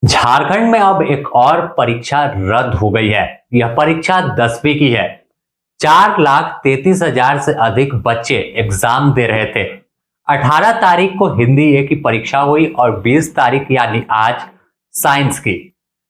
झारखंड में अब एक और परीक्षा रद्द हो गई है। यह परीक्षा 10वीं की है। 4,33,000 से अधिक बच्चे एग्जाम दे रहे थे। 18 तारीख को हिंदी ए की परीक्षा हुई और 20 तारीख यानी आज साइंस की।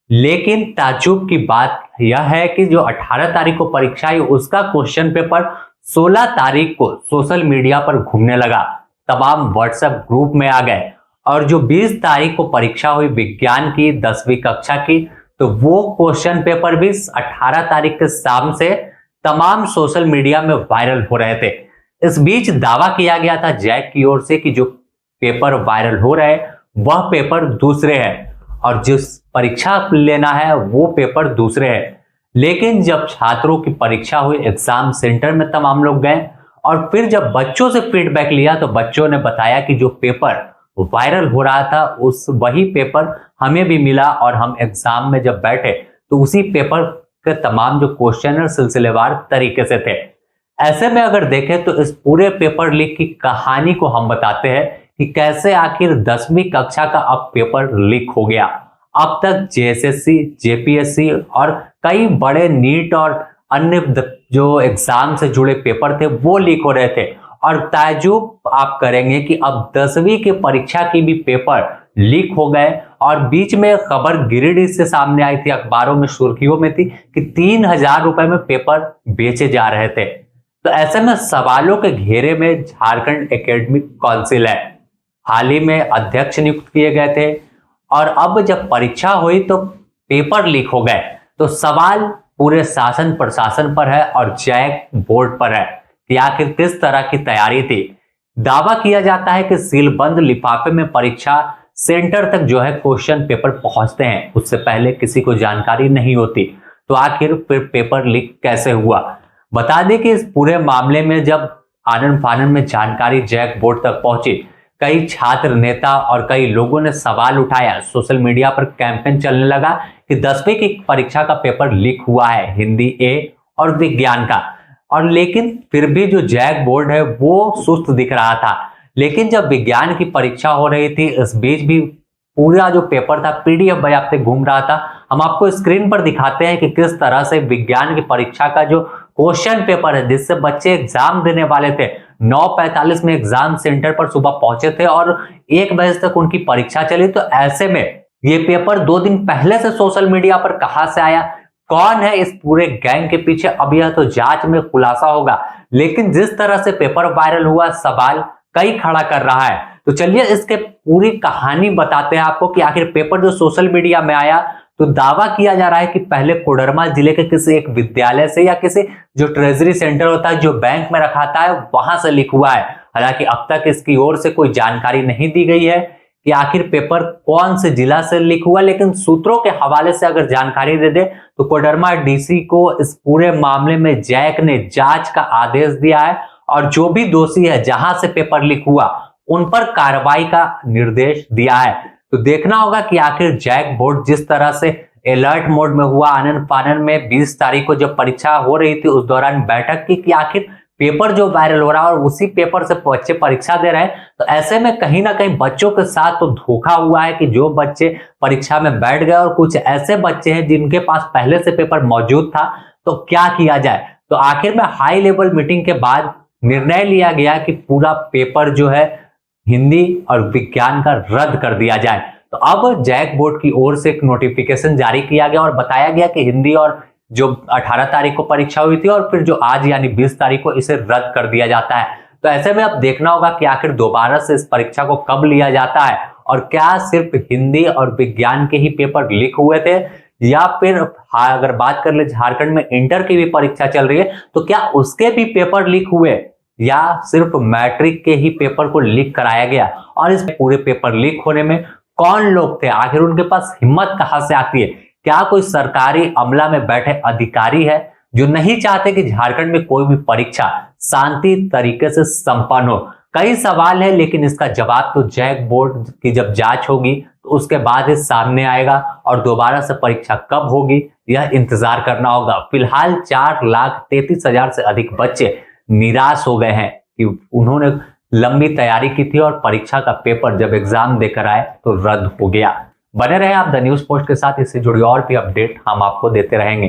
लेकिन ताज्जुब की बात यह है कि जो 18 तारीख को परीक्षा हुई उसका क्वेश्चन पेपर 16 तारीख को सोशल मीडिया पर घूमने लगा, तमाम व्हाट्सएप ग्रुप में आ गए। और जो 20 तारीख को परीक्षा हुई विज्ञान की 10वीं कक्षा की, तो वो क्वेश्चन पेपर भी 18 तारीख के शाम से तमाम सोशल मीडिया में वायरल हो रहे थे। इस बीच दावा किया गया था जैक की ओर से कि जो पेपर वायरल हो रहे हैं वह पेपर दूसरे हैं और जिस परीक्षा लेना है वो पेपर दूसरे हैं। लेकिन जब छात्रों की परीक्षा हुई, एग्जाम सेंटर में तमाम लोग गए और फिर जब बच्चों से फीडबैक लिया तो बच्चों ने बताया कि जो पेपर वायरल हो रहा था उस वही पेपर हमें भी मिला और हम एग्जाम में जब बैठे तो उसी पेपर के तमाम जो क्वेश्चन है सिलसिलेवार तरीके से थे। ऐसे में अगर देखें तो इस पूरे पेपर लीक की कहानी को हम बताते हैं कि कैसे आखिर 10वीं कक्षा का अब पेपर लीक हो गया। अब तक जेएसएससी, जेपीएससी और कई बड़े नीट और अन्य जो एग्जाम से जुड़े पेपर थे वो लीक हो रहे थे और ताज्जुब आप करेंगे कि अब 10वीं की परीक्षा की भी पेपर लीक हो गए। और बीच में खबर गिरिडीह से सामने आई थी, अखबारों में सुर्खियों में थी कि 3,000 रुपए में पेपर बेचे जा रहे थे। तो ऐसे में सवालों के घेरे में झारखंड एकेडमिक काउंसिल है। हाल ही में अध्यक्ष नियुक्त किए गए थे और अब जब परीक्षा हुई तो पेपर लीक हो गए, तो सवाल पूरे शासन प्रशासन पर है और जैक बोर्ड पर है कि आखिर किस तरह की तैयारी थी। दावा किया जाता है कि सीलबंद लिफाफे में परीक्षा सेंटर तक जो है क्वेश्चन पेपर पहुंचते हैं, उससे पहले किसी को जानकारी नहीं होती। तो आखिर फिर पेपर लीक कैसे हुआ? बता दें कि इस पूरे मामले में जब आनन फानन में जानकारी जैक बोर्ड तक पहुंची, कई छात्र नेता और कई लोगों ने सवाल उठाया। सोशल मीडिया पर कैंपेन चलने लगा कि 10वीं की परीक्षा का पेपर लीक हुआ है, हिंदी ए और विज्ञान का। और लेकिन फिर भी जो जैक बोर्ड है वो सुस्त दिख रहा था। लेकिन जब विज्ञान की परीक्षा हो रही थी, इस बीच भी पूरा जो पेपर था पीडीएफ बजाते घूम रहा था। हम आपको स्क्रीन पर दिखाते हैं कि किस तरह से विज्ञान की परीक्षा का जो क्वेश्चन पेपर है जिससे बच्चे एग्जाम देने वाले थे, 9:45 में एग्जाम सेंटर पर सुबह पहुंचे थे और 1 बजे तक उनकी परीक्षा चली। तो ऐसे में ये पेपर 2 दिन पहले से सोशल मीडिया पर कहां से आया, कौन है इस पूरे गैंग के पीछे, अब यह तो जांच में खुलासा होगा। लेकिन जिस तरह से पेपर वायरल हुआ, सवाल कई खड़ा कर रहा है। तो चलिए इसके पूरी कहानी बताते हैं आपको कि आखिर पेपर जो सोशल मीडिया में आया, तो दावा किया जा रहा है कि पहले कोडरमा जिले के किसी एक विद्यालय से या किसी जो ट्रेजरी सेंटर होता है जो बैंक में रखाता है वहां से लीक हुआ है। हालांकि अब तक इसकी ओर से कोई जानकारी नहीं दी गई है कि आखिर पेपर कौन से जिला से लीक हुआ। लेकिन सूत्रों के हवाले से अगर जानकारी दे दे तो कोडरमा डीसी को इस पूरे मामले में जैक ने जांच का आदेश दिया है और जो भी दोषी है जहां से पेपर लीक हुआ उन पर कार्रवाई का निर्देश दिया है। तो देखना होगा कि आखिर जैक बोर्ड जिस तरह से अलर्ट मोड में हुआ, आनन फानन में 20 तारीख को जब परीक्षा हो रही थी उस दौरान बैठक की कि आखिर पेपर जो वायरल हो रहा है और उसी पेपर से बच्चे परीक्षा दे रहे हैं। तो ऐसे में कहीं ना कहीं बच्चों के साथ तो धोखा हुआ है कि जो बच्चे परीक्षा में बैठ गए और कुछ ऐसे बच्चे हैं जिनके पास पहले से पेपर मौजूद था। तो क्या किया जाए? तो आखिर में हाई लेवल मीटिंग के बाद निर्णय लिया गया कि पूरा पेपर जो है हिंदी और विज्ञान का रद्द कर दिया जाए। तो अब जैक बोर्ड की ओर से एक नोटिफिकेशन जारी किया गया और बताया गया कि हिंदी और जो 18 तारीख को परीक्षा हुई थी और फिर जो आज यानी 20 तारीख को इसे रद्द कर दिया जाता है। तो ऐसे में अब देखना होगा कि आखिर दोबारा से इस परीक्षा को कब लिया जाता है और क्या सिर्फ हिंदी और विज्ञान के ही पेपर लीक हुए थे या फिर अगर बात कर ले झारखंड में इंटर की भी परीक्षा चल रही है तो क्या उसके भी पेपर लीक हुए या सिर्फ मैट्रिक के ही पेपर को लीक कराया गया। और इस पूरे पेपर लीक होने में कौन लोग थे, आखिर उनके पास हिम्मत कहां से आती है? क्या कोई सरकारी अमला में बैठे अधिकारी है जो नहीं चाहते कि झारखंड में कोई भी परीक्षा शांति तरीके से संपन्न हो? कई सवाल है लेकिन इसका जवाब तो जैक बोर्ड की जब जांच होगी तो उसके बाद ही सामने आएगा और दोबारा से परीक्षा कब होगी यह इंतजार करना होगा। फिलहाल 4,33,000 से अधिक बच्चे निराश हो गए हैं कि उन्होंने लंबी तैयारी की थी और परीक्षा का पेपर जब एग्जाम देकर आए तो रद्द हो गया। बने रहे आप द न्यूज पोस्ट के साथ, इससे जुड़ी और भी अपडेट हम आपको देते रहेंगे।